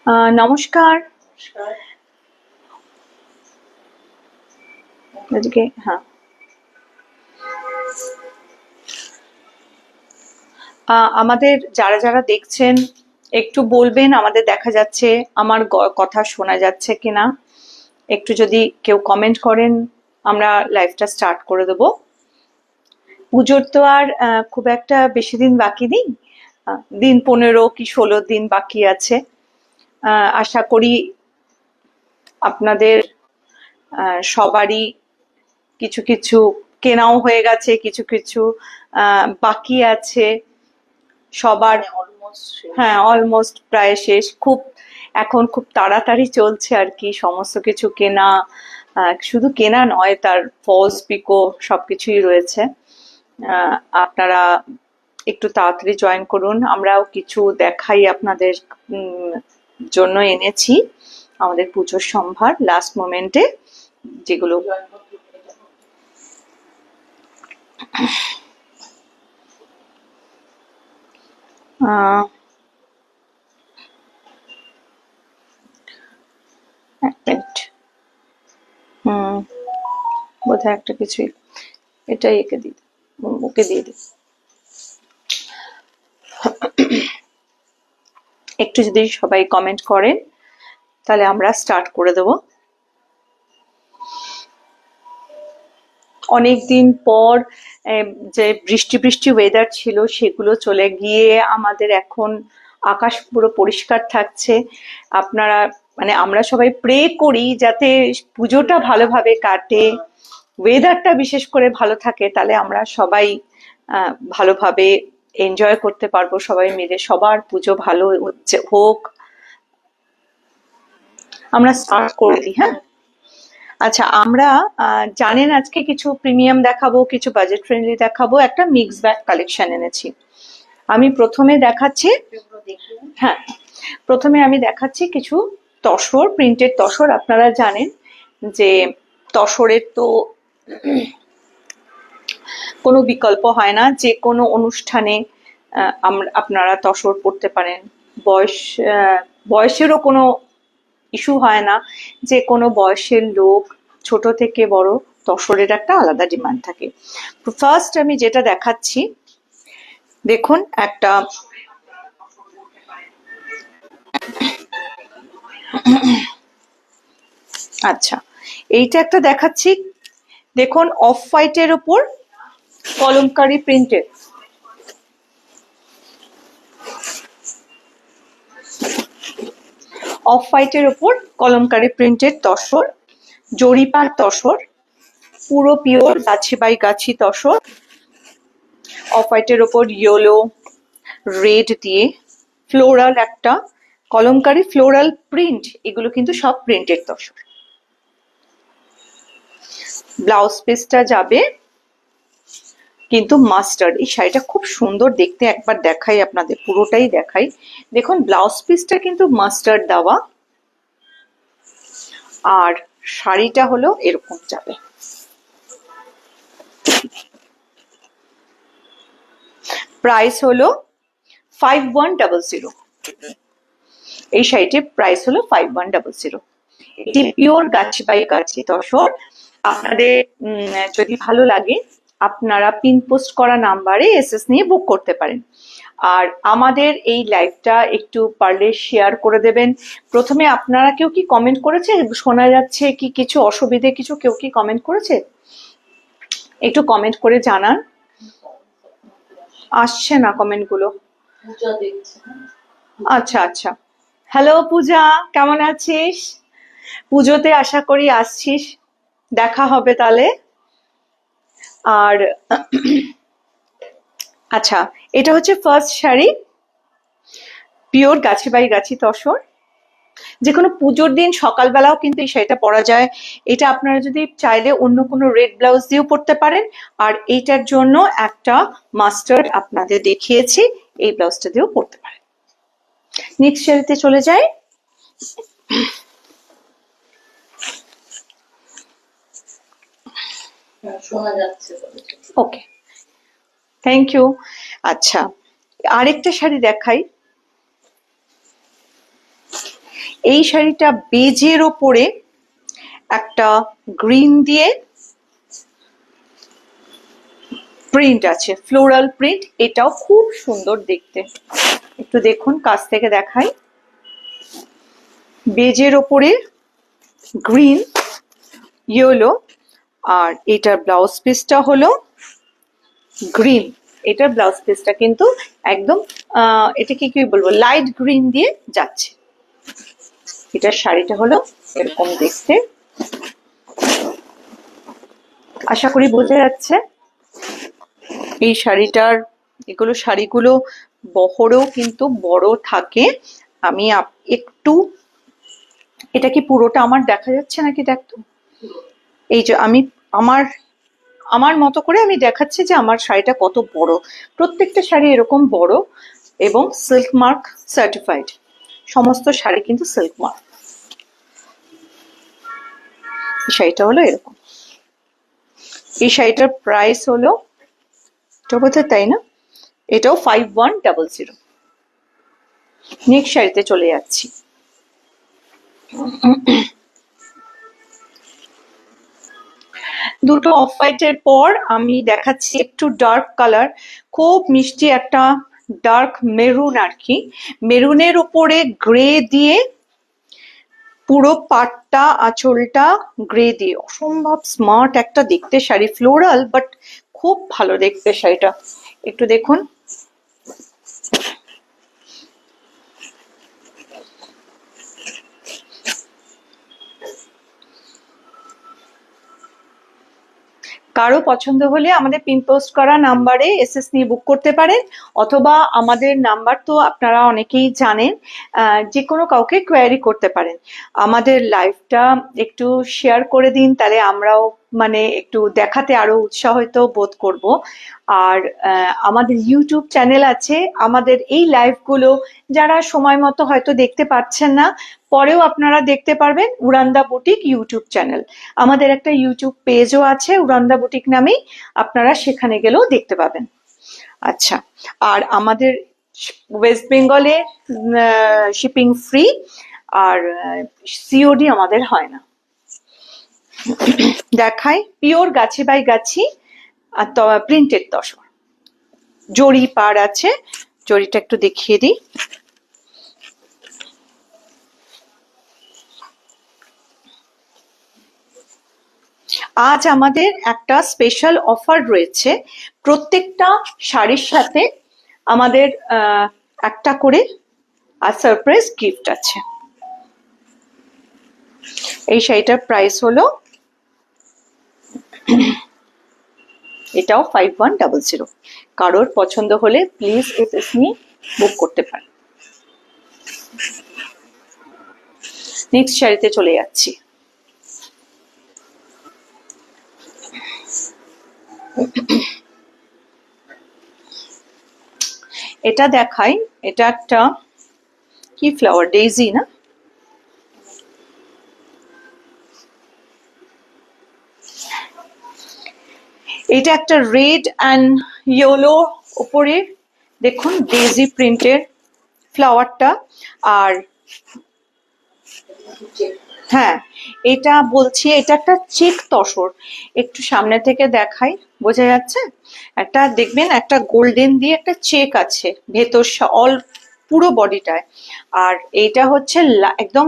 নমস্কার। আজকে হ্যাঁ, আমাদের যারা যারা দেখছেন একটু বলবেন আমাদের দেখা যাচ্ছে, আমার কথা শোনা যাচ্ছে কিনা। একটু যদি কেউ কমেন্ট করেন আমরা লাইভটা স্টার্ট করে দেবো। পুজোর তো আর খুব একটা বেশি দিন বাকি নেই, দিন 15 কি 16 দিন বাকি আছে। আশা করি আপনাদের সবারই কিছু কিছু কেনাও হয়ে গেছে, কিছু কিছু বাকি আছে সবার। হ্যাঁ, অলমোস্ট প্রায় শেষ। এখন খুব তাড়াতাড়ি চলছে আর কি সমস্ত কিছু কেনা। শুধু কেনা নয়, তার ফলস পিকো সবকিছুই রয়েছে। আপনারা একটু তাড়াতাড়ি জয়েন করুন, আমরাও কিছু দেখাই আপনাদের জন্য এনেছি আমাদের পুজোর সম্ভার লাস্ট মোমেন্টে যেগুলো। এক মিনিট, বোধহয় একটা কিছুই, এটাই একে দিই, ওকে দিয়ে দিই। একটু যদি সবাই কমেন্ট করেন তাহলে আমরা স্টার্ট করে দেব। অনেকদিন পর যে বৃষ্টি বৃষ্টি ওয়েদার ছিল সেগুলো চলে গিয়ে আমাদের এখন আকাশ পুরো পরিষ্কার থাকছে। আপনারা মানে আমরা সবাই প্রে করি যাতে পুজোটা ভালোভাবে কাটে, ওয়েদারটা বিশেষ করে ভালো থাকে, তাহলে আমরা সবাই ভালোভাবে এনজয় করতে পারবো সবাই মিলে। সবার পুজো ভালো হচ্ছে হোক। আমরা স্টার্ট করে দিই। হ্যাঁ, আচ্ছা, আমরা জানেন আজকে কিছু প্রিমিয়াম দেখাবো, কিছু বাজেট ফ্রেন্ডলি দেখাবো, একটা মিক্স ব্যাগ কালেকশন এনেছি। আমি প্রথমে দেখাচ্ছি, হ্যাঁ প্রথমে আমি দেখাচ্ছি কিছু তসর, প্রিন্টেড তসর। আপনারা জানেন যে তসরের তো কোনো বিকল্প হয় না, যে কোনো অনুষ্ঠানে আপনারা তসর পড়তে পারেন। বয়সেরও কোনো ইস্যু হয় না, যে কোনো বয়সের লোক ছোট থেকে বড় তসরের একটা আলাদা ডিমান্ড থাকে। ফার্স্ট আমি যেটা দেখাচ্ছি, দেখুন একটা আচ্ছা এইটা একটা দেখাচ্ছি, দেখুন অফ হোয়াইটের ওপর কলমকারি প্রিন্টেড। অফ হোয়াইটের ওপর কলমকারি প্রিন্টেড তসর, জরিপার তসর, পুরো pure Gachhi by Gachhi tussar. Of হোয়াইটের ওপর ইয়েলো রেড দিয়ে ফ্লোরাল একটা কলমকারি ফ্লোরাল প্রিন্ট, এগুলো কিন্তু সব প্রিন্টেড তসর। ব্লাউজ পিসটা যাবে কিন্তু মাস্টার্ড। এই শাড়িটা খুব সুন্দর দেখতে, একবার দেখাই আপনাদের, পুরোটাই দেখাই। দেখুন ব্লাউজ পিসটা কিন্তু মাস্টার্ড দেওয়া, আর শাড়িটা হলো এরকম যাবে। প্রাইস হলো 5100। এই শাড়িটির প্রাইস হলো 5100। এটি পিওর গাছি বাই গাছি তসর। আপনাদের যদি ভালো লাগে আপনারা পিন পোস্ট করা নাম্বারে এসএস নিয়ে বুক করতে পারেন। আর আমাদের এই লাইভটা একটু পারলে শেয়ার করে দেবেন। প্রথমে আপনারা কেউ কি কমেন্ট করেছে? শোনা যাচ্ছে কি কিছু অসুবিধে কিছু? কেউ কি কমেন্ট করেছে? একটু কমেন্ট করে জানান। আসছে না কমেন্ট গুলো। আচ্ছা আচ্ছা, হ্যালো পূজা, কেমন আছিস? পুজোতে আশা করি আসছিস, দেখা হবে তাহলে। আর আচ্ছা, এটা হচ্ছে first sari, pure Gachhi by গাছি তসর। যে কোনো পুজোর দিন সকালবেলাও কিন্তু এই শাড়িটা পরা যায়। এটা আপনারা যদি চাইলে অন্য কোনো রেড ব্লাউজ দিয়েও পরতে পারেন, আর এইটার জন্য একটা মাস্টার্ড আপনাদের দেখিয়েছি, এই ব্লাউজটা দিয়েও পরতে পারেন। নেক্সট শাড়িতে চলে যাই। শোনা যাচ্ছে, ওকে, থ্যাংক ইউ। আচ্ছা, আরেকটা শাড়ি দেখাই। এই শাড়িটা বেজের ওপরে একটা গ্রিন দিয়ে প্রিন্ট আছে, ফ্লোরাল প্রিন্ট। এটাও খুব সুন্দর দেখতে, একটু দেখুন, কাছ থেকে দেখাই। বেজের ওপরে গ্রিন, ইয়েলো, আর এটার ব্লাউজ পিসটা হলো গ্রিন। এটার ব্লাউজ পিসটা কিন্তু একদম এটাকে কি বলবো, লাইট গ্রিন দিয়ে যাচ্ছে। এটার শাড়িটা হলো এরকম দেখতে, আশা করি বোঝা যাচ্ছে। এই শাড়িটার শাড়িগুলো বহরেও কিন্তু বড় থাকে। আমি একটু, এটা কি পুরোটা আমার দেখা যাচ্ছে নাকি দেখতো, এই যে আমি আমার আমার মতো করে আমি দেখাচ্ছি যে আমার শাড়িটা কত বড়। প্রত্যেকটা শাড়ি এরকম বড় এবং সিল্ক মার্ক সার্টিফাইড, সমস্ত শাড়ি কিন্তু সিল্ক মার্ক। এই শাড়িটা হলো এরকম। এই শাড়িটার প্রাইস হলো, এটা বোধহয় তাই না, এটাও 5100। নেক্সট শাড়িতে চলে যাচ্ছি। দুটো অফ হোয়াইটের পর আমি দেখাচ্ছি একটু ডার্ক কালার, খুব মিষ্টি একটা ডার্ক মেরুন আর কি। মেরুনের উপরে গ্রে দিয়ে, পুরো পাটটা আঁচলটা গ্রে দিয়ে, অসম্ভব স্মার্ট একটা দেখতে শাড়ি, ফ্লোরাল বাট খুব ভালো দেখতে শাড়িটা। একটু দেখুন, কারো পছন্দ হলে আমাদের পিন পোস্ট করা নাম্বারে এসএস নিয়ে বুক করতে পারেন, অথবা আমাদের নাম্বার তো আপনারা অনেকেই জানেন, যে কোনো কাউকে কোয়ারি করতে পারেন। আমাদের লাইভটা একটু শেয়ার করে দিন, তাহলে আমরাও মানে একটু দেখাতে আরো উৎসাহিত বোধ করব। আর আমাদের ইউটিউব চ্যানেল আছে, আমাদের এই লাইভগুলো যারা সময় মতো হয়তো দেখতে পাচ্ছেন না, পরেও আপনারা দেখতে পারবেন উড়ান্দা বুটিক ইউটিউব চ্যানেল। আমাদের একটা ইউটিউব পেজও আছে উড়ান্দা বুটিক নামেই, আপনারা সেখানে গেলেও দেখতে পাবেন। আচ্ছা, আর আমাদের ওয়েস্ট বেঙ্গলে শিপিং ফ্রি, আর সিওডি আমাদের হয় না। দেখাই, pure Gachhi by Gachhi printed tussar, জরি পার আছে। জরিটা একটু দেখিয়ে দিই। আজ আমাদের একটা স্পেশাল অফার রয়েছে, প্রত্যেকটা শাড়ির সাথে আমাদের একটা করে সারপ্রাইজ গিফট আছে। এই শাড়িটার প্রাইস হলো, এটাও 5100। কারোর পছন্দ হলে প্লিজ এসএস নিয়ে বুক করতে পারেন। নেক্সট শাড়িতে চলে যাচ্ছি। এটা দেখাই, এটা একটা কি ফ্লাওয়ার, ডেইজি না? এটা একটা রেড অ্যান্ড ইয়েলো উপরে দেখুন ডেইজি প্রিন্টের ফ্লাওয়ারটা। আর হ্যাঁ, এটা বলছি এটা একটা চেক তসর, একটু সামনে থেকে দেখাই, বোঝা যাচ্ছে? একটা দেখবেন একটা গোল্ডেন দিয়ে একটা চেক আছে ভেতর অল পুরো বডিটায়। আর এইটা হচ্ছে একদম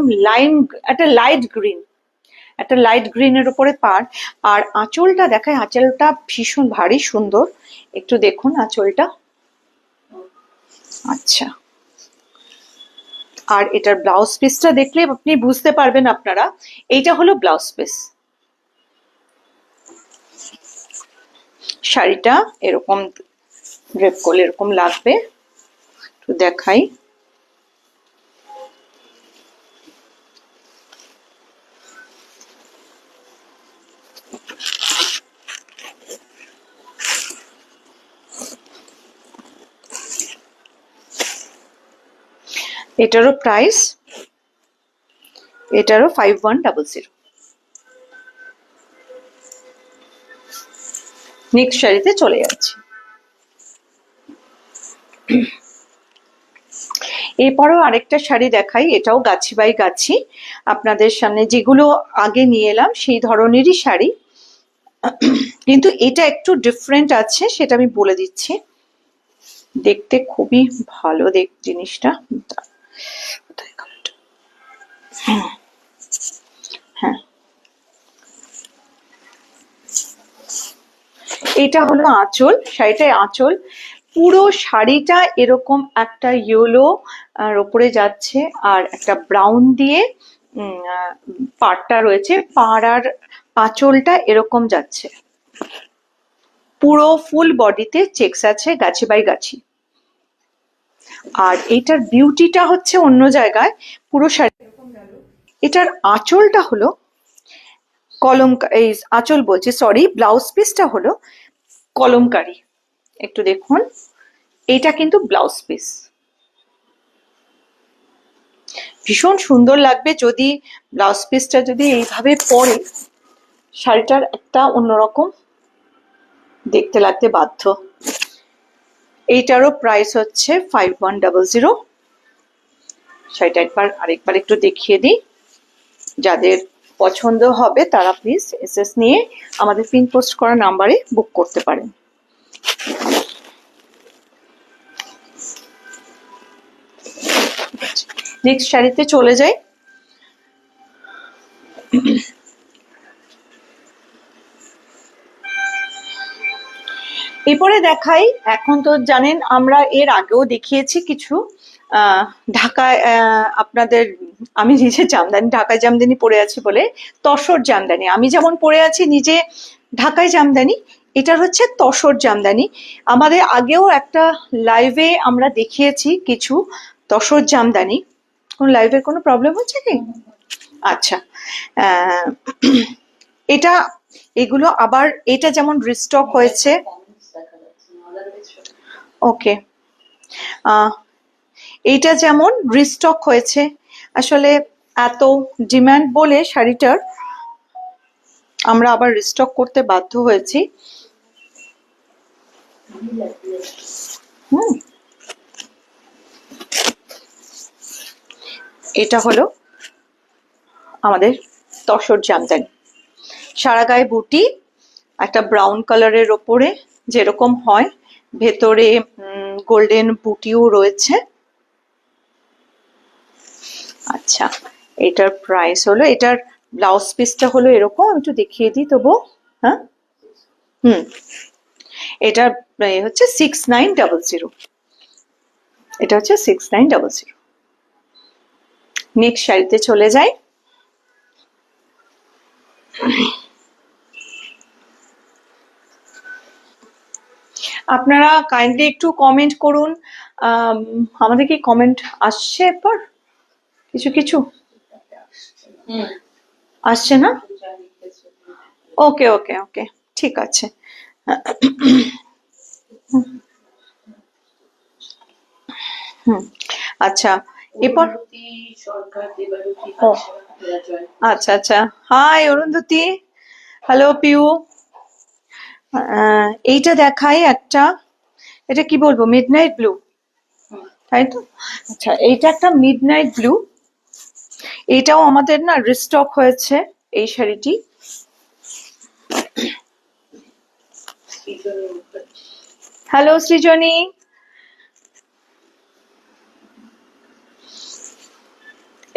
একটা লাইট গ্রিন, একটা লাইট গ্রিনের উপরে পার। আর আঁচলটা দেখায়, আঁচলটা ভীষণ ভারী সুন্দর, একটু দেখুন আঁচলটা। আচ্ছা, আর এটার ব্লাউজ পিসটা দেখলে আপনি বুঝতে পারবেন, আপনারা এইটা হলো ব্লাউজ পিস। শাড়িটা এরকম ড্রেপ করলে এরকম লাগবে, একটু দেখাই। এটারও প্রাইস, এটারও 5100। নেক্সট শাড়িতে চলে যাচ্ছি। এরপরও আরেকটা শাড়ি দেখাই, এটাও গাছি বাই গাছি আপনাদের সামনে, যেগুলো আগে নিয়ে এলাম সেই ধরনেরই শাড়ি, কিন্তু এটা একটু ডিফারেন্ট আছে, সেটা আমি বলে দিচ্ছি। দেখতে খুবই ভালো জিনিসটা। হ্যাঁ, এটা হলো আঁচল, শাড়িটায় আঁচল, পুরো শাড়িটা এরকম একটা ইয়েলো আর ওপরে যাচ্ছে, আর একটা ব্রাউন দিয়ে পাড়টা রয়েছে, পাড় আর আঁচলটা এরকম যাচ্ছে, পুরো ফুল বডিতে চেকস আছে গাছি বাই গাছি। আর এইটার বিউটিটা হচ্ছে অন্য জায়গায়, পুরো শাড়ি এটার আঁচলটা হলো এই আঁচল বলছি, সরি, ব্লাউজ পিসটা হলো কলমকারি। একটু দেখুন, এটা কিন্তু ব্লাউজ পিস, ভীষণ সুন্দর লাগবে যদি ব্লাউজ পিসটা যদি এইভাবে পরে, শাড়িটার একটা অন্যরকম দেখতে লাগতে বাধ্য। এইটারও প্রাইস হচ্ছে 5100। শাড়িটা আরেকবার একটু দেখিয়ে দিই, যাদের পছন্দ হবে তারা প্লিজ এসএস নিয়ে আমাদের পিন পোস্ট করা নাম্বারে বুক করতে পারেন। নেক্সট শাড়িতে চলে যাই। এরপরে দেখাই, এখন তো জানেন আমরা এর আগেও দেখিয়েছি কিছু ঢাকায়, আপনাদের আমি নিজে জামদানি, ঢাকায় জামদানি পরে আছি বলে তসর জামদানি, আমি যেমন পরে আছি নিজে ঢাকায় জামদানি, এটার হচ্ছে তসর জামদানি। আমাদের আগেও একটা লাইভে আমরা দেখিয়েছি কিছু তসর জামদানি। কোন লাইভের কোনো প্রবলেম হচ্ছে কি? আচ্ছা, এটা এগুলো আবার, এটা যেমন রিস্টক হয়েছে। ওকে, এইটা যেমন রিস্টক হয়েছে, আসলে এত ডিমান্ড বলে শাড়িটার আমরা আবার রিস্টক করতে বাধ্য হয়েছি। এটা হলো আমাদের তসর জামদানি, সারা গায়ে বুটি, একটা ব্রাউন কালারের ওপরে যেরকম হয়, ভেতরে গোল্ডেন বুটিও রয়েছে। আচ্ছা, এটার প্রাইস হলো, এটার ব্লাউজ পিসটা হলো এরকম, আমি একটু দেখিয়ে দিই তবু। হ্যাঁ, এটার হচ্ছে 6900। এটা হচ্ছে 6900। নেক্সট শাড়িতে চলে যাই। আপনারা কাইন্ডলি একটু কমেন্ট করুন, আমাদের কি কমেন্ট আসছে এরপর কিছু কিছু আসছে না? ওকে ওকে ওকে, ঠিক আছে। আচ্ছা, এরপর আচ্ছা আচ্ছা, হাই অরুন্ধতী, হ্যালো পিউ। এইটা দেখাই একটা, এটা কি বলবো, মিডনাইট ব্লু, তাই তো? আচ্ছা, এইটা একটা মিডনাইট ব্লু, এটাও আমাদের না রিস্টক হয়েছে এই শাড়িটি। হ্যালো সৃজনী,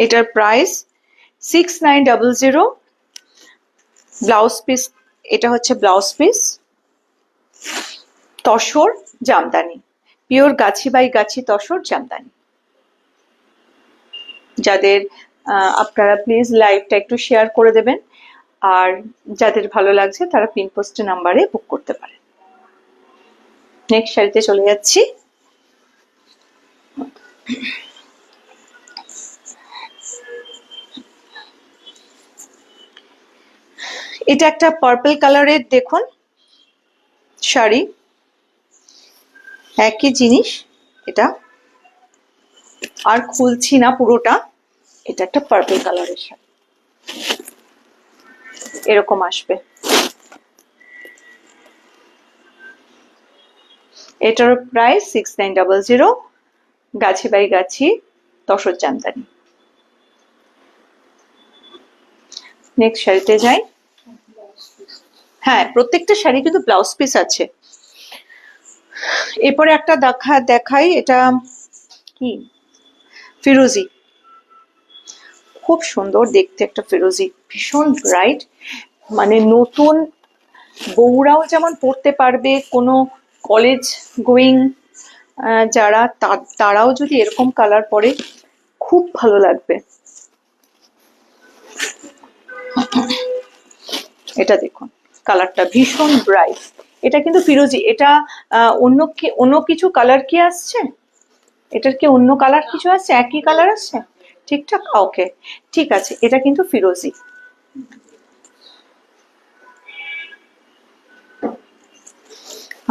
এটার প্রাইস 6900। ব্লাউজ পিস, এটা হচ্ছে blouse piece, tussar Jamdani, pure Gachhi by গাছি তসর জামদানি। যাদের আপনারা প্লিজ লাইভটা একটু শেয়ার করে দেবেন, আর যাদের ভালো লাগছে তারা পিন পোস্ট নাম্বারে বুক করতে পারেন। নেক্সট শাড়িতে চলে যাচ্ছি। এটা একটা পার্পল কালারের দেখুন শাড়ি, একই জিনিস, এটা আর খুলছি না পুরোটা। এটা একটা পার্পল কালারের শাড়ি, এরকম আসবে। এটার price 6900। Gachhi by Gachhi tussar Jamdani. Next শাড়িতে যাই। হ্যাঁ, প্রত্যেকটা শাড়ি কিন্তু ব্লাউজ পিস আছে। এরপরে একটা দেখাই, এটা কি, ফিরোজি। খুব সুন্দর দেখতে একটা ফিরোজি, ভীষণ ব্রাইট, মানে নতুন বউরাও যেমন পড়তে পারবে, কোনো কলেজ গোয়িং যারা তারাও যদি এরকম কালার পরে খুব ভালো লাগবে। এটা দেখুন, কালারটা ভীষণ ব্রাইট। এটা কিন্তু ফিরোজি। এটা অন্য কিছু কালার কি আসছে? এটার কি অন্য কালার কিছু আসছে? একই কালার আসছে? ঠিকঠাক, ওকে, ঠিক আছে। এটা কিন্তু ফিরোজি।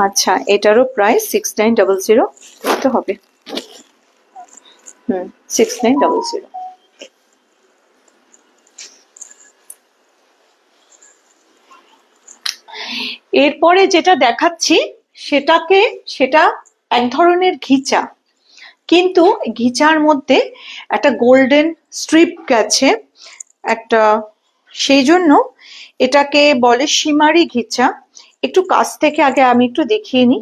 আচ্ছা, এটারও প্রাইস 6900 করতে হবে। 6900। এরপরে যেটা দেখাচ্ছি সেটা এক ধরনের ঘিচা, কিন্তু ঘিচার মধ্যে একটা গোল্ডেন স্ট্রিপ গেছে একটা, সেই জন্য এটাকে বলে শিমারি ঘিচা। একটু কাছ থেকে আগে আমি একটু দেখিয়ে নিই।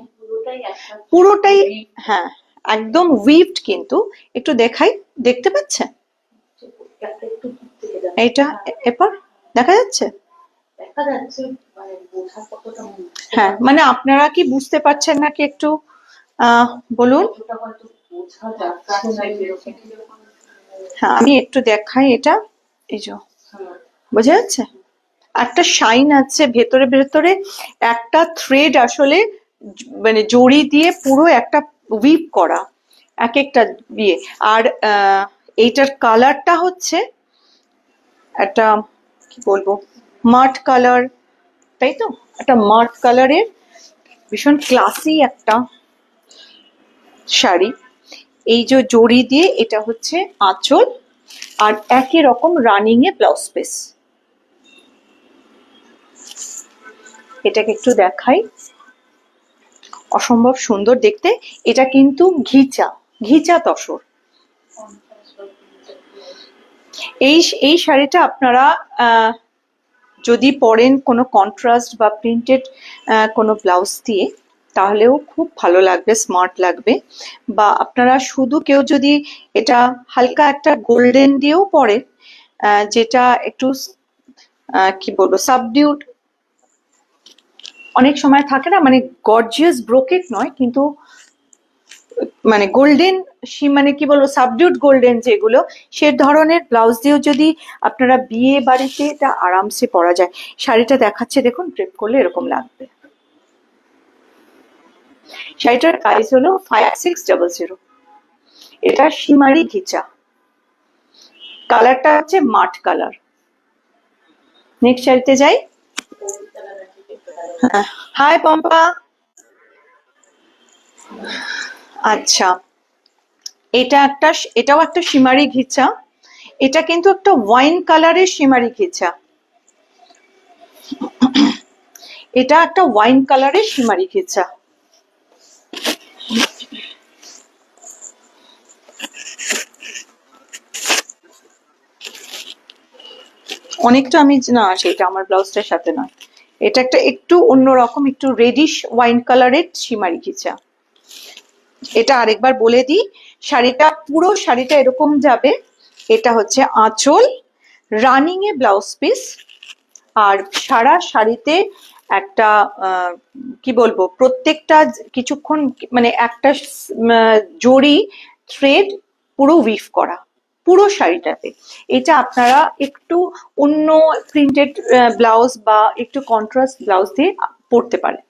পুরোটাই, হ্যাঁ, একদম উইভড, কিন্তু একটু দেখাই, দেখতে পাচ্ছেন? এইটা এরপর দেখা যাচ্ছে? হ্যাঁ, মানে আপনারা কি বুঝতে পারছেন নাকি একটু বলুন। হ্যাঁ, আমি একটু দেখাই। এটা এই যে, বোঝা যাচ্ছে একটা শাইন আছে ভেতরে ভেতরে, একটা থ্রেড আসলে মানে জড়ি দিয়ে পুরো একটা উইভ করা এক একটা দিয়ে। আর এইটার কালারটা হচ্ছে একটা, কি বলবো, মাঠ কালার, তাই তো? একটা মাঠ কালারের ভীষণ ক্লাসি একটা শাড়ি। এই যে জড়ি দিয়ে, এটা হচ্ছে আঁচল, আর একই রকম রানিং এ ব্লাউজ পিস। এটাকে একটু দেখাই, অসম্ভব সুন্দর দেখতে। এটা কিন্তু ঘিচা তসর। এই শাড়িটা আপনারা যদি পরেন কোনো কন্ট্রাস্ট বা প্রিন্টেড কোনো ব্লাউজ দিয়ে, তাহলেও খুব ভালো লাগবে, স্মার্ট লাগবে। বা আপনারা শুধু কেউ যদি এটা হালকা একটা গোল্ডেন দিয়েও পরেন, যেটা একটু কি বলবো, সাবডিউড অনেক সময় থাকে না, মানে গর্জিয়াস ব্রোকেট নয়, কিন্তু মানে গোল্ডেন, মানে কি বলবো, সাবডিউড গোল্ডেন যেগুলো, সে ধরনের ব্লাউজ দিয়েও যদি আপনারা বিয়ে বাড়িতে এটা আরামসে পরা যায়। শাড়িটা দেখাচ্ছে দেখুন, ড্রেপ করলে এরকম লাগবে। শাড়িটার প্রাইস হলো 5600। এটা শিমারি ঘিচা, কালারটা হচ্ছে মাঠ কালার। নেক্সট শাড়িতে যাই। হাই পম্পা। আচ্ছা, এটাও একটা শিমারি ঘিচা। এটা কিন্তু একটা ওয়াইন কালারের শিমারি ঘিচা। এটা একটা ওয়াইন কালারের শিমারি ঘিচা। অনেকটা আমি না, সেটা আমার ব্লাউজটার সাথে নয়। এটা একটা একটু অন্যরকম, একটু রেডিশ ওয়াইন কালারের শিমারি ঘিচা। এটা আরেকবার বলে দিই, পুরো শাড়িটা এরকম যাবে। এটা হচ্ছে আঁচল, রানিং এ ব্লাউজ পিস, আর সারা শাড়িতে একটা কি বলবো, প্রত্যেকটা কিছুক্ষণ মানে একটা জড়ি থ্রেড পুরো উইভ করা পুরো শাড়িটাতে। এটা আপনারা একটু অন্য প্রিন্টেড ব্লাউজ বা একটু কন্ট্রাস্ট ব্লাউজ দিয়ে পরতে পারেন।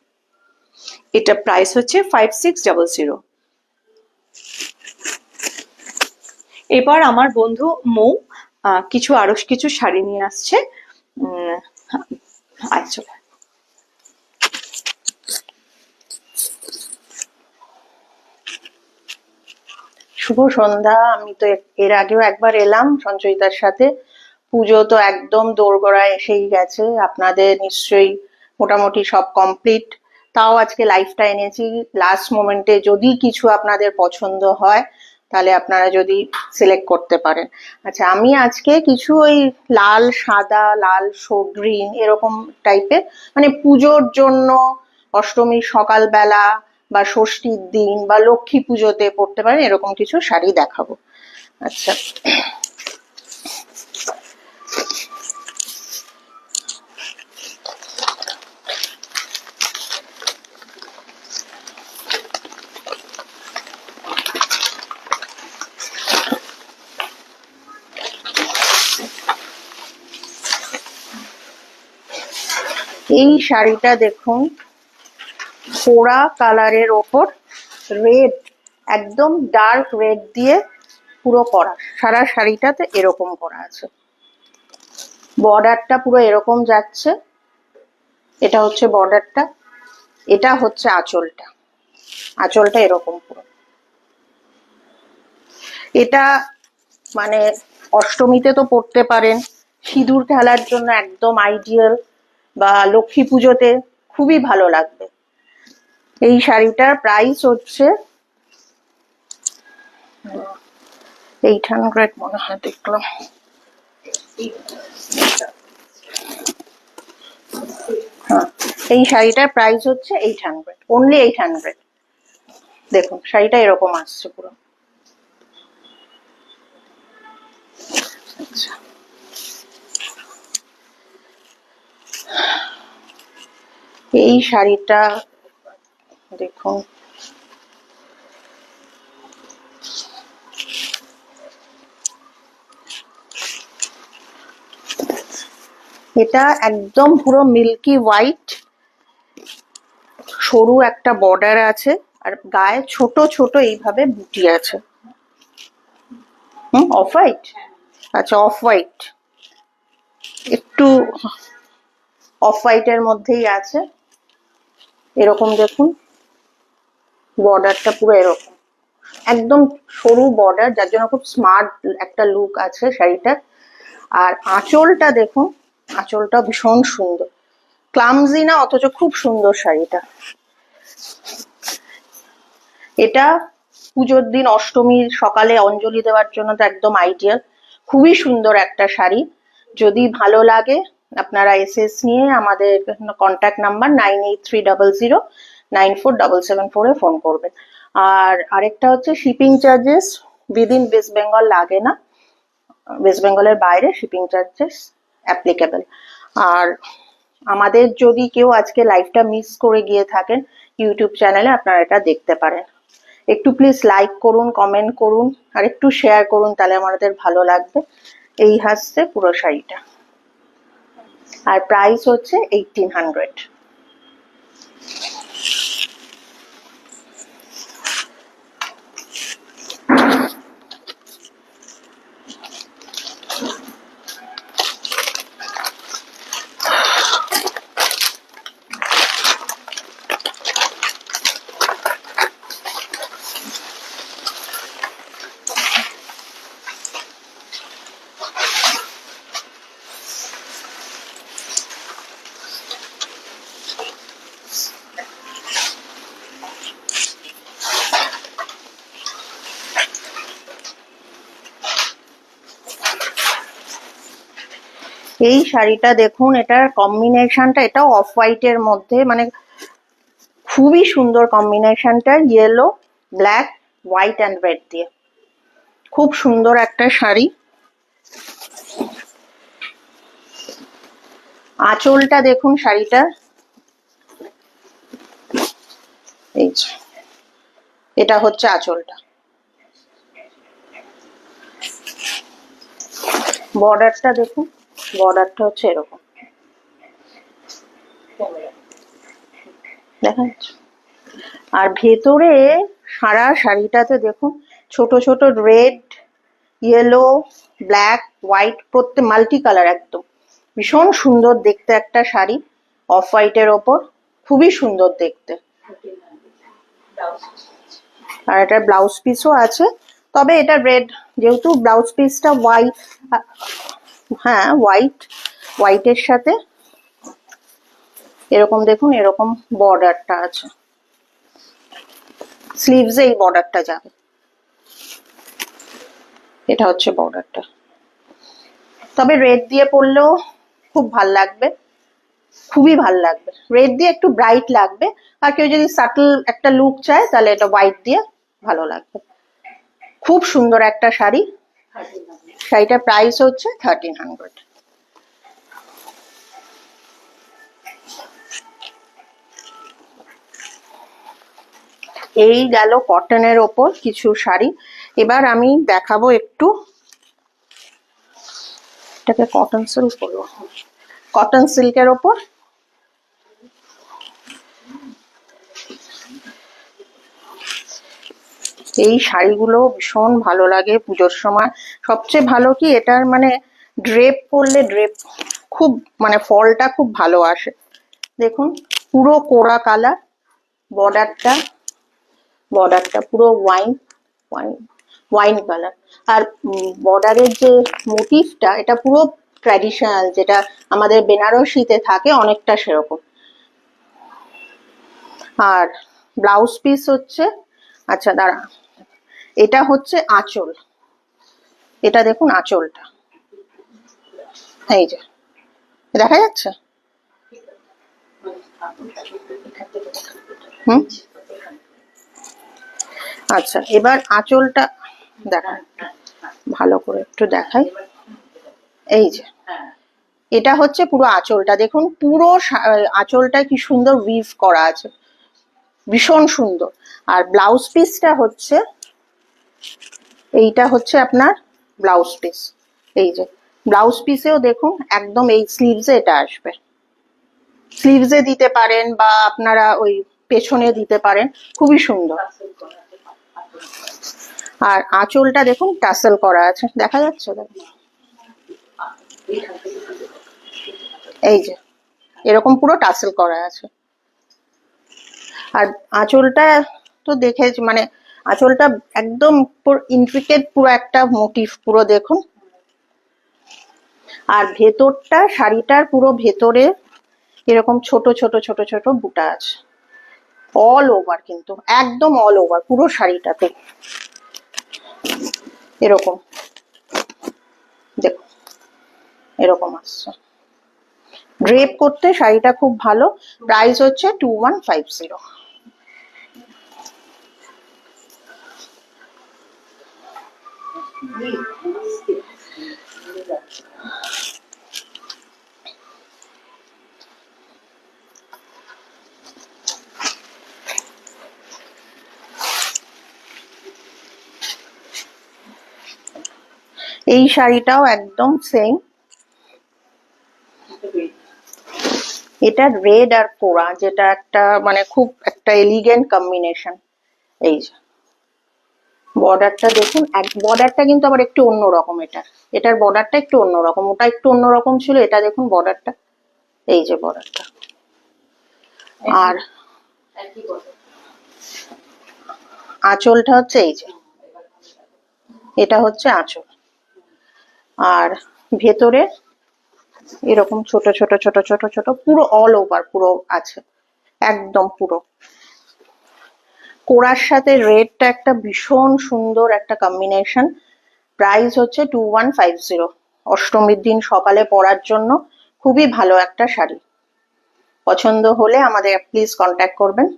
এটা প্রাইস হচ্ছে 5600। এবার আমার বন্ধু মৌ আরো কিছু শাড়ি নিয়ে আসছে। আচ্ছা, শুভ সন্ধ্যা। আমি তো এর আগেও একবার এলাম সঞ্চয়িতার সাথে। পুজো তো একদম দোরগোড়ায় এসেই গেছে, আপনাদের নিশ্চয়ই মোটামুটি সব কমপ্লিট। তাও আজকে লাইফটা এনেছি, লাস্ট মোমেন্টে যদি কিছু আপনাদের পছন্দ হয় তাহলে আপনারা যদি সিলেক্ট করতে পারেন। আচ্ছা, আমি আজকে কিছু ওই লাল সাদা লাল গ্রিন এরকম টাইপের, মানে পুজোর জন্য অষ্টমীর সকালবেলা বা ষষ্ঠীর দিন বা লক্ষ্মী পুজোতে পরতে পারেন এরকম কিছু শাড়ি দেখাবো। আচ্ছা, এই শাড়িটা দেখুন, পোড়া কালারের ওপর রেড, একদম ডার্ক রেড দিয়ে পুরো করা, সারা শাড়িটাতে এরকম করা আছে। বর্ডারটা পুরো এরকম যাচ্ছে, এটা হচ্ছে বর্ডারটা, এটা হচ্ছে আঁচলটা, আঁচলটা এরকম পুরো। এটা মানে অষ্টমীতে তো পরতে পারেন, সিঁদুর খেলার জন্য একদম আইডিয়াল, বা লক্ষ্মী পুজোতে খুবই ভালো লাগবে। এই শাড়িটার প্রাইস হচ্ছে 800 মনে হয়, দেখলাম। হ্যাঁ, এই শাড়িটার প্রাইস হচ্ছে 800, অনলি 800। দেখুন শাড়িটা এরকম আসছে পুরো। আচ্ছা, এই শাড়িটা দেখুন, এটা একদম পুরো মিল্কি হোয়াইট, সরু একটা বর্ডার আছে, আর গায়ে ছোট ছোট এইভাবে বুটি আছে। অফ হোয়াইট, আচ্ছা অফ হোয়াইট, একটু অফ হোয়াইটের মধ্যেই আছে। এরকম দেখুন, বর্ডারটা পুরো এরকম, একদম সরু বর্ডার, যার জন্য খুব স্মার্ট একটা লুক আছে শাড়িটার। আর আঁচলটা দেখুন, আঁচলটা ভীষণ সুন্দর, ক্লামজি না, অথচ খুব সুন্দর শাড়িটা। এটা পুজোর দিন অষ্টমীর সকালে অঞ্জলি দেওয়ার জন্য তো একদম আইডিয়াল, খুবই সুন্দর একটা শাড়ি। যদি ভালো লাগে আপনারা এসএস নিয়ে আমাদের কন্ট্যাক্ট নাম্বার 9830094774 এ ফোন করবেন। আর আরেকটা হচ্ছে shipping charges within West Bengal লাগে না, ওয়েস্ট বেঙ্গলের বাইরে শিপিং চার্জেস অ্যাপ্লিকেবল। আর আমাদের যদি কেউ আজকে লাইভটা মিস করে গিয়ে থাকেন, ইউটিউব চ্যানেলে আপনারা এটা দেখতে পারেন। একটু প্লিজ লাইক করুন, কমেন্ট করুন, আর একটু শেয়ার করুন, তাহলে আমাদের ভালো লাগবে। এই হচ্ছে পুরো শাড়িটা, আর প্রাইস হচ্ছে 1800। এই শাড়িটা দেখুন, এটার কম্বিনেশনটা, এটাও অফ হোয়াইটের মধ্যে, মানে খুবই সুন্দর কম্বিনেশনটা, yellow black white and red দিয়ে, খুব সুন্দর একটা শাড়ি। আঁচলটা দেখুন শাড়িটা, এই যে এটা হচ্ছে আঁচলটা। বর্ডারটা দেখুন, বর্ডারটা হচ্ছে এরকম, দেখা যাচ্ছে। আর ভেতরে সারা শাড়িটাতে দেখুন ছোট ছোট রেড, ইয়েলো, ব্ল্যাক, হোয়াইট, প্রত্যেক মাল্টি কালার, একদম ভীষণ সুন্দর দেখতে একটা শাড়ি, অফ হোয়াইটের ওপর, খুবই সুন্দর দেখতে। আর এটা ব্লাউজ পিসও আছে, তবে এটা রেড, যেহেতু ব্লাউজ পিসটা হোয়াইট, হ্যাঁ হোয়াইট, হোয়াইটের সাথে এরকম দেখুন, এরকম বর্ডারটা আছে, স্লিভসে এই বর্ডারটা যাবে। এটা হচ্ছে বর্ডারটা। তবে রেড দিয়ে পরলেও খুব ভাল লাগবে, খুবই ভাল লাগবে। রেড দিয়ে একটু ব্রাইট লাগবে, আর কেউ যদি সাটল একটা লুক চায় তাহলে এটা হোয়াইট দিয়ে ভালো লাগবে। খুব সুন্দর একটা শাড়ি। শাড়িটার প্রাইস হচ্ছে 1300। এই গেল কটনের ওপর কিছু শাড়ি। এবার আমি দেখাবো একটু, এটাকে কটন সিল্ক বলবো, কটন সিল্কের ওপর এই শাড়িগুলো ভীষণ ভালো লাগে পুজোর সময়। সবচেয়ে ভালো কি এটার মানে ড্রেপ করলে ড্রেপ খুব মানে ফলটা খুব ভালো আসে। দেখুন পুরো কোরা কালার, বর্ডারটা বর্ডারটা পুরো ওয়াইন ওয়াইন ওয়াইন কালার। আর বর্ডারের যে মোটিভটা এটা পুরো ট্র্যাডিশনাল, যেটা আমাদের বেনারসিতে থাকে অনেকটা সেরকম। আর ব্লাউজ পিস হচ্ছে, আচ্ছা দাঁড়া, এটা হচ্ছে আঁচল। এটা দেখুন আঁচলটা, এই যে দেখা যাচ্ছে। হুম, আচ্ছা এবার আঁচলটা দেখা, ভালো করে একটু দেখাই। এই যে এটা হচ্ছে পুরো আঁচলটা, দেখুন পুরো আঁচলটা কি সুন্দর উইভ করা আছে, ভীষণ সুন্দর। আর ব্লাউজ পিসটা হচ্ছে, এইটা হচ্ছে আপনার ব্লাউজ পিস। এই যে ব্লাউজ পিসেও দেখুন একদম এই স্লিভসে এটা আসবে, স্লিভসে দিতে পারেন বা আপনারা ওই পেছনে দিতে পারেন, খুবই সুন্দর। আর আঁচলটা দেখুন টাসেল করা আছে, দেখা যাচ্ছে দেখুন, এই যে এরকম পুরো টাসেল করা আছে। আর আঁচলটা তো দেখে মানে আঁচলটা একদম ইন্ট্রিকেট পুরো একটা মোটিভ পুরো দেখুন। আর ভেতরটা শাড়িটার পুরো ভেতরে এরকম ছোট ছোট ছোট ছোট বুটা আছে অল ওভার, কিন্তু একদম অল ওভার পুরো শাড়িটাতে এরকম দেখুন, এরকম আসছে। ড্রেপ করতে শাড়িটা খুব ভালো। প্রাইস হচ্ছে 2150। এই শাড়িটাও একদম সেম, এটা রেড আর কোরা, যেটা একটা মানে খুব একটা এলিগেন্ট কম্বিনেশন। এই যে বর্ডারটা দেখুন, বর্ডারটা কিন্তু আবার একটু অন্যরকম, এটার বর্ডারটা একটু অন্যরকম, ওটা একটু অন্যরকম ছিল, এটা দেখুন বর্ডারটা, এই যে বর্ডারটা। আর আঁচলটা হচ্ছে এই যে, এটা হচ্ছে আঁচল। আর ভেতরে এরকম ছোট ছোট ছোট ছোট ছোট পুরো অল ওভার পুরো আছে, একদম পুরো কোরার সাথে রেডটা একটা ভীষণ সুন্দর একটা কম্বিনেশন। প্রাইস হচ্ছে 2150। অষ্টমীর দিন সকালে পরার জন্য খুবই ভালো একটা শাড়ি। পছন্দ হলে আমাদের প্লিজ কন্ট্যাক্ট করবেন।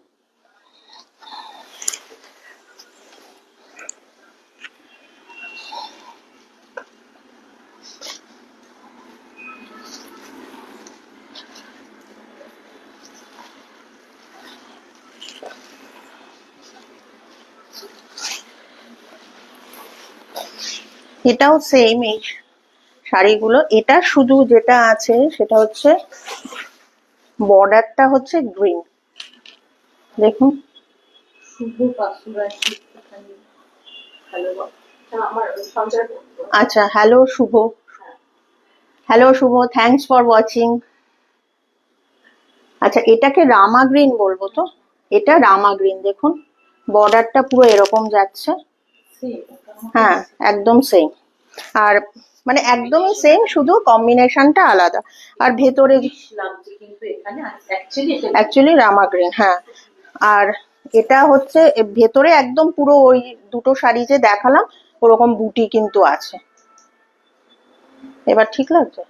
এটাও সেম এই শাড়িগুলো, এটা শুধু যেটা আছে সেটা হচ্ছে বর্ডারটা হচ্ছে গ্রিন, দেখুন। আচ্ছা hello Shubho, hello Shubho, thanks for watching. আচ্ছা এটাকে রামা গ্রিন বলবো তো, এটা রামা গ্রিন, দেখুন বর্ডারটা পুরো এরকম যাচ্ছে, হ্যাঁ একদম সেম। আর মানে একদমই সেম, শুধু কম্বিনেশনটা আলাদা। আর ভেতরে অ্যাকচুয়ালি রামা গ্রিন, হ্যাঁ। আর এটা হচ্ছে ভেতরে একদম পুরো ওই দুটো শাড়ি যে দেখালাম ওরকম বুটি কিন্তু আছে। এবার ঠিক লাগছে?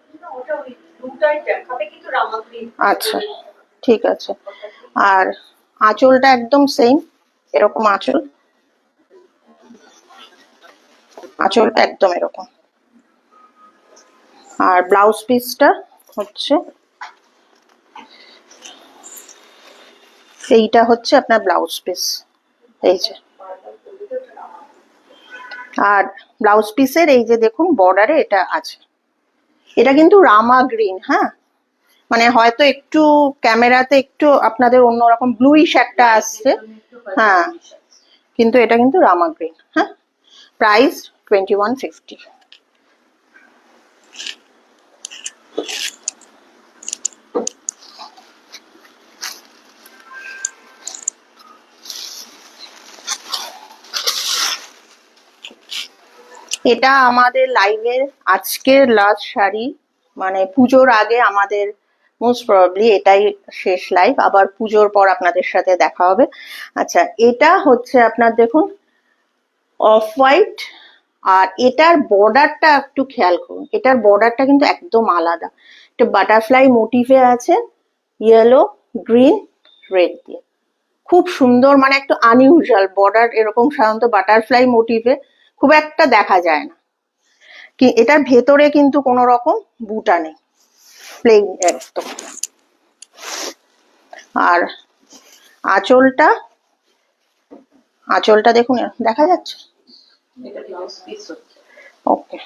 আচ্ছা, ঠিক আছে। আর আঁচলটা একদম সেম, এরকম আঁচল, আঁচলটা একদম এরকম। আর ব্লাউজ পিসটা হচ্ছে এইটা, হচ্ছে আপনার ব্লাউজ পিস, এই যে। আর ব্লাউজ পিসের এই যে দেখুন বর্ডারে এটা আছে, এটা কিন্তু রামা গ্রিন, হ্যাঁ, মানে হয়তো একটু ক্যামেরাতে একটু আপনাদের অন্যরকম ব্লুইশ একটা আসছে, হ্যাঁ, কিন্তু এটা কিন্তু রামা গ্রিন। হ্যাঁ, প্রাইস 2150। এটা আমাদের লাইভের আজকের লাস্ট শাড়ি, মানে পুজোর আগে আমাদের মোস্ট প্রবাবলি এটাই শেষ লাইভ, আবার পুজোর পর আপনাদের সাথে দেখা হবে। আচ্ছা, এটা হচ্ছে আপনার দেখুন অফ হোয়াইট, আর এটার বর্ডারটা একটু খেয়াল করুন, এটার বর্ডারটা কিন্তু একদম আলাদা, এটা বাটারফ্লাই মোটিভে আছে, ইয়েলো, গ্রিন, রেড দিয়ে, খুব সুন্দর, মানে একটু আনইউজুয়াল বর্ডার, এরকম সাধারণত বাটারফ্লাই মোটিভে খুব একটা দেখা যায় না। কি এটার ভেতরে কিন্তু কোনো রকম বুটা নেই, প্লেন একদম। আর আঁচলটা, আঁচলটা দেখুন, দেখা যাচ্ছে? ওকে,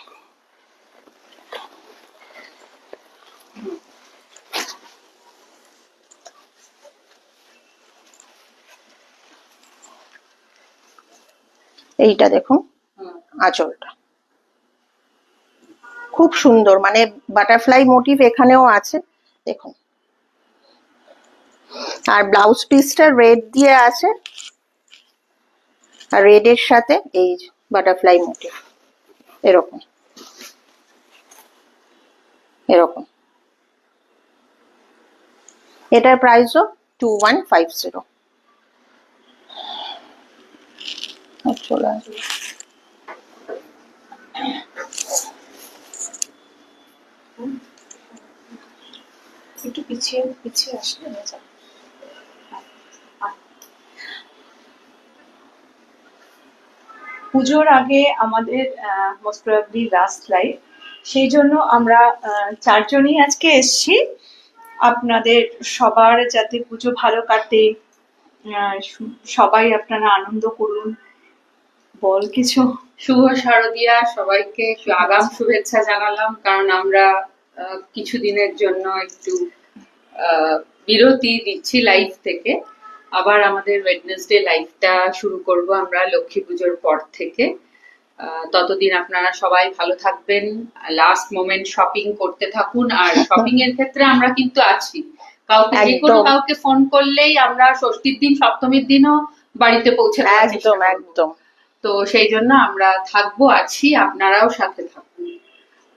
এইটা দেখুন আঁচলটা খুব সুন্দর, মানে বাটারফ্লাই মোটিভ এখানেও আছে দেখুন। আর ব্লাউজ পিসটা রেড দিয়ে আছে, আর রেড এর সাথে এই বাটারফ্লাই মোটিভ, এরকম এরকম। এটার প্রাইসও 2150। চলে আসবে। একটু পিছিয়ে পিছিয়ে আসলে হয়ে যাবে। পুজোর আগে আমাদের মোস্ট প্রবাবলি লাস্ট লাইভ, সেই জন্য আমরা চারজনই আজকে এসছি। আপনাদের সবার যাতে পুজো ভালো কাটে, সবাই আপনারা আনন্দ করুন। বল কিছু। শুভ শারদিয়া, সবাইকে আগাম শুভেচ্ছা জানালাম, কারণ আমরা কিছুদিনের জন্য একটু বিরতি দিচ্ছি লাইভ থেকে। আবার আমাদের ওয়েডনেসডে লাইভটা শুরু করব আমরা লক্ষ্মী পুজোর পর থেকে। ততদিন আপনারা সবাই ভালো থাকবেন, লাস্ট মোমেন্ট শপিং করতে থাকুন। আর শপিং এর ক্ষেত্রে আমরা কিন্তু আছি, কাউকে যে কোনো কাউকে ফোন করলেই আমরা ষষ্ঠীর দিন সপ্তমীর দিনও বাড়িতে পৌঁছে দেওয়ার চেষ্টা করব। একদম। তো সেই জন্য আমরা থাকবো, আছি, আপনারাও সাথে থাকুন।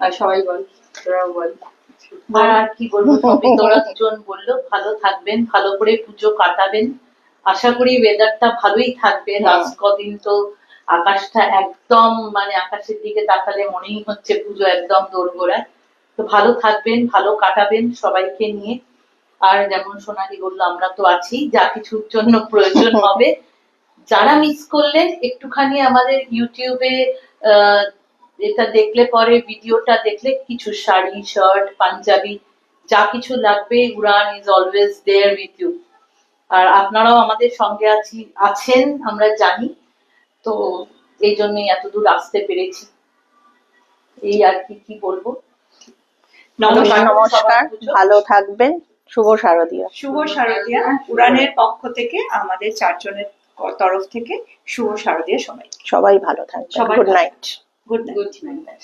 আর সবাই বল, তোরাও বল। আর কি বলবো, সবই তোরা দুজন বললো। ভালো থাকবেন, ভালো করে পুজো কাটাবেন, আশা করি ওয়েদারটা ভালোই থাকবে। লাস্ট কদিন তো আকাশটা একদম, মানে আকাশের দিকে তাকালে মনেই হচ্ছে পুজো একদম দোরগোড়ায়। তো ভালো থাকবেন, ভালো কাটাবেন সবাইকে নিয়ে। আর যেমন সোনালি বললো, আমরা তো আছি, যা কিছুর জন্য প্রয়োজন হবে। যারা মিস করলেন, একটুখানি আমাদের ইউটিউবে এটা দেখলে পরে, ভিডিওটা দেখলে কিছু শাড়ি, শার্ট, পাঞ্জাবি যা কিছু লাগবে, Udaan is always there with you. আর আপনারাও আমাদের সঙ্গে আছেন আমরা জানি, তো এই জন্যই এতদূর আসতে পেরেছি। এই আর কি বলবো। নমস্কার, ভালো থাকবেন, শুভ শারদিয়া। শুভ শারদিয়া উড়ানের পক্ষ থেকে, আমাদের চারজনের তরফ থেকে শুভ শারদিয়া সবাই। সবাই ভালো থাকবেন। Good night. Good good night.